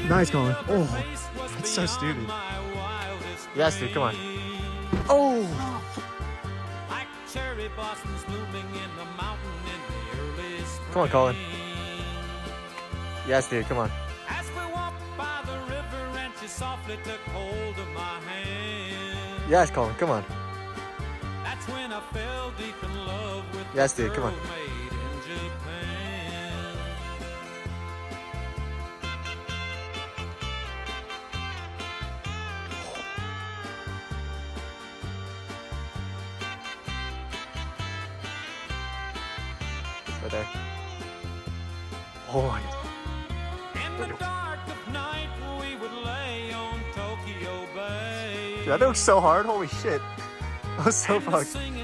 Nice, Colin. Oh, that's so stupid. Yes, dude, come on. Oh! Come on, Colin. Yes, dude, come on. As we walked by the river and she softly took hold of my hand. Yes, Colin, come on. That's when I fell deep in love with Yes, the dude, come on. girl made in Japan. Right there. Oh my God. In the dark of night we would lay on Tokyo Bay. Dude, that looks so hard. Holy shit. I was so And the fucked. singing